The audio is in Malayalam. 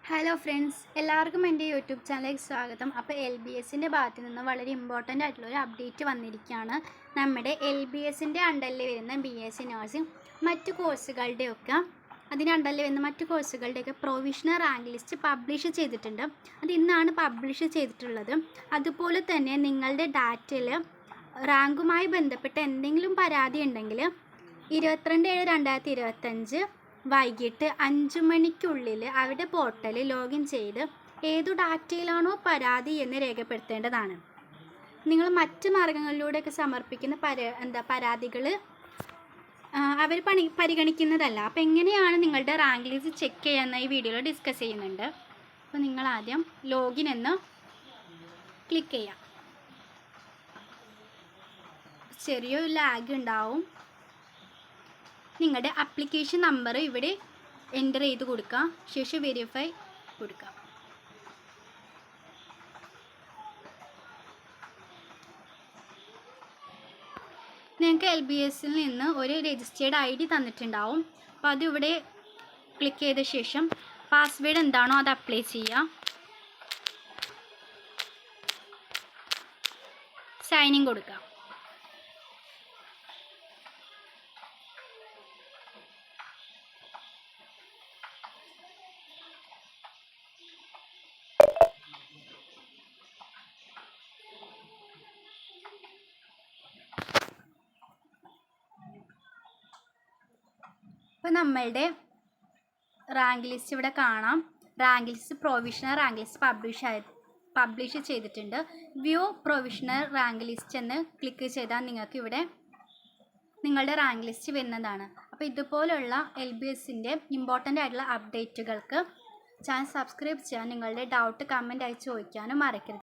ഹലോ ഫ്രണ്ട്സ്, എല്ലാവർക്കും എൻ്റെ യൂട്യൂബ് ചാനലിലേക്ക് സ്വാഗതം. അപ്പോൾ LBSൻ്റെ ഭാഗത്ത് നിന്ന് വളരെ ഇമ്പോർട്ടൻ്റ് ആയിട്ടുള്ളൊരു അപ്ഡേറ്റ് വന്നിരിക്കുകയാണ്. നമ്മുടെ LBSൻ്റെ അണ്ടറിൽ വരുന്ന BSc നഴ്സിംഗ് മറ്റു കോഴ്സുകളുടെയൊക്കെ മറ്റു കോഴ്സുകളുടെയൊക്കെ പ്രൊവിഷണൽ റാങ്ക് ലിസ്റ്റ് പബ്ലിഷ് ചെയ്തിട്ടുണ്ട്. അത് ഇന്നാണ് പബ്ലിഷ് ചെയ്തിട്ടുള്ളത്. അതുപോലെ തന്നെ നിങ്ങളുടെ ഡാറ്റയിൽ റാങ്കുമായി ബന്ധപ്പെട്ട് എന്തെങ്കിലും പരാതി ഉണ്ടെങ്കിൽ 22/7/2025 വൈകിട്ട് 5 മണിക്കുള്ളിൽ അവരുടെ പോർട്ടലിൽ ലോഗിൻ ചെയ്ത് ഏതു ഡാറ്റയിലാണോ പരാതി എന്ന് രേഖപ്പെടുത്തേണ്ടതാണ്. നിങ്ങൾ മറ്റ് മാർഗങ്ങളിലൂടെയൊക്കെ സമർപ്പിക്കുന്ന പരാതികൾ അവർ പരിഗണിക്കുന്നതല്ല. അപ്പോൾ എങ്ങനെയാണ് നിങ്ങളുടെ റാങ്ക് ലിസ്റ്റ് ചെക്ക് ചെയ്യാമെന്ന് ഈ വീഡിയോയിൽ ഡിസ്കസ് ചെയ്യുന്നുണ്ട്. അപ്പോൾ നിങ്ങൾ ആദ്യം ലോഗിൻ എന്ന് ക്ലിക്ക് ചെയ്യാം. ചെറിയൊരു ലാഗ് ഉണ്ടാവും. നിങ്ങളുടെ ആപ്ലിക്കേഷൻ നമ്പർ ഇവിടെ എൻ്റർ ചെയ്ത് കൊടുക്കുക. ശേഷം വെരിഫൈ കൊടുക്കുക. നിങ്ങൾക്ക് LBSൽ നിന്ന് ഒരു രജിസ്റ്റേർഡ് ID തന്നിട്ടുണ്ടാവും. അപ്പോൾ അതിവിടെ ക്ലിക്ക് ചെയ്ത ശേഷം പാസ്വേഡ് എന്താണോ അത് അപ്ലൈ ചെയ്യുക. സൈൻ ഇൻ കൊടുക്കുക. അപ്പോൾ നമ്മളുടെ റാങ്ക് ലിസ്റ്റ് ഇവിടെ കാണാം. Rank list provisional rank list publish ചെയ്തിട്ടുണ്ട്. വ്യൂ പ്രൊവിഷണൽ റാങ്ക് ലിസ്റ്റ് എന്ന് ക്ലിക്ക് ചെയ്താൽ നിങ്ങൾക്ക് ഇവിടെ നിങ്ങളുടെ റാങ്ക് ലിസ്റ്റ് വരുന്നതാണ്. അപ്പോൾ ഇതുപോലുള്ള LBSൻ്റെ ഇമ്പോർട്ടൻ്റ് ആയിട്ടുള്ള അപ്ഡേറ്റുകൾക്ക് ചാനൽ സബ്സ്ക്രൈബ് ചെയ്യാൻ, നിങ്ങളുടെ ഡൗട്ട് കമൻ്റ് ആയി ചോദിക്കാനും മറക്കരുത്.